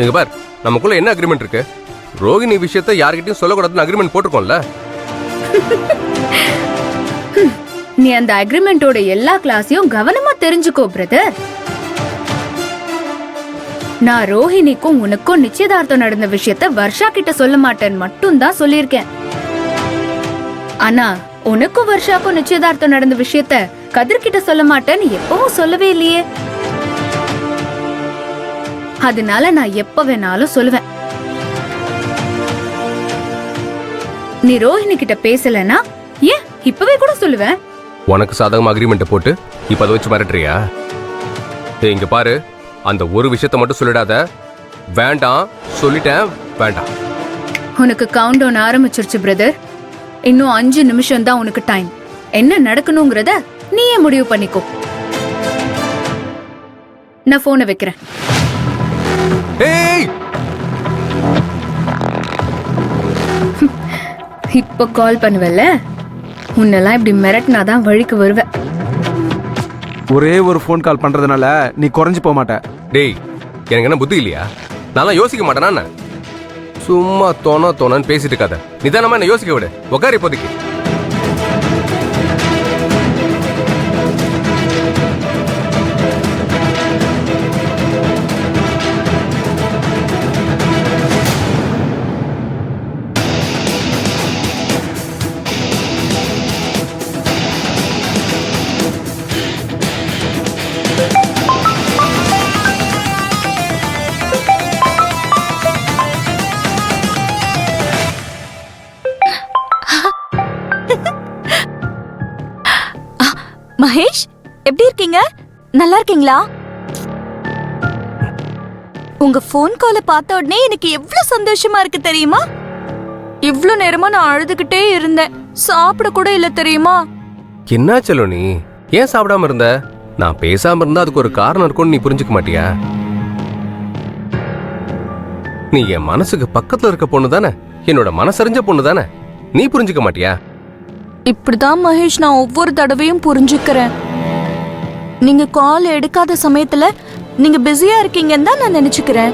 இங்க பார், நமக்குள்ள என்ன அக்ரிமெண்ட் இருக்கு? ரோகிணி விஷயத்தை யார்கிட்டயும் சொல்லக்கூடாதுன்னு அக்ரிமெண்ட் போட்டிருக்கோம்ல. நீ அந்த அக்ரிமெண்டோட எல்லா கிளாஸையும் கவனமா தெரிஞ்சுக்கோ பிரதர். நான் ரோஹிணிக்கும் உனக்கும் நிச்சயதார்த்தம் நடந்த விஷயத்த வர்ஷா கிட்ட சொல்ல மாட்டேன்னு மட்டும் தான் சொல்லியிருக்கேன். ஆனா உனக்கும் வர்ஷாக்கும் நிச்சயதார்த்தம் நடந்த விஷயத்த கதிர் கிட்ட சொல்ல மாட்டேன்னு எப்பவும் சொல்லவே இல்லையே. அதனால நான் எப்ப வேணாலும் சொல்லுவேன். நீ ரோஹிணி கிட்ட பேசலனா ஏன் இப்பவே கூட சொல்லுவேன். உனக்கு சாதகமா அக்ரிமெண்ட் போட்டு இப்ப அதை வச்சு மிரட்டுறியா? இங்க பாரு, அந்த ஒரு விஷயத்த மட்டும் சொல்லிடாத. வேண்டாம் சொல்லிட்டேன், வேண்டாம். உனக்கு கவுண்ட் டவுன் ஆரம்பிச்சிருச்சு பிரதர். இன்னும் 5 நிமிஷம் தான் உனக்கு டைம். என்ன நடக்கணும்ங்கறத நீயே முடிவு பண்ணிக்கோ. நான் போனை வைக்கிறேன். ஏய், இப்ப கால் பண்ணுவல்ல, உன்னெல்லாம் இப்படி மிரட்டினாதான் வழிக்கு வருவ. ஒரே ஒரு ஃபோன் கால் பண்றதுனால நீ குறைஞ்சு போக மாட்ட. டேய், எனக்கு என்ன புத்தி இல்லையா? நான் யோசிக்க மாட்டேனா? சும்மா தோணன்னு பேசிட்டு இருக்காத. நிதானமா என்ன யோசிக்க விடு. உக்காரி இப்போதைக்கு. மகேஷ், எப்படி இருக்கீங்க? நல்லா இருக்கீங்களா? உங்க போன் கால பார்த்த உடனே எனக்கு எவ்வளவு சந்தோஷமா இருக்கு தெரியுமா? இவ்ளோ நேரமா நான் அழுதுகிட்டே இருந்தேன். சாப்பிட கூட இல்ல தெரியுமா? என்ன செல்வ நீ ஏன் சாப்பிடாம இருந்த? நான் பேசாம இருந்தா அதுக்கு ஒரு காரணம் இருக்கும்னு நீ புரிஞ்சுக்க மாட்டியா? நீ என் மனசுக்கு பக்கத்துல இருக்க பொண்ணு தானே, என்னோட மனசறிஞ்ச பொண்ணு தானே, நீ புரிஞ்சுக்க மாட்டியா? இப்படிதான் மகேஷ் நான் ஒவ்வொரு தடவையும் புரிஞ்சுக்கிறேன். நீங்க கால் எடுக்காத சமயத்துல நீங்க பிஸியா இருக்கீங்கன்னு தான் நான் நினைச்சுக்கிறேன்.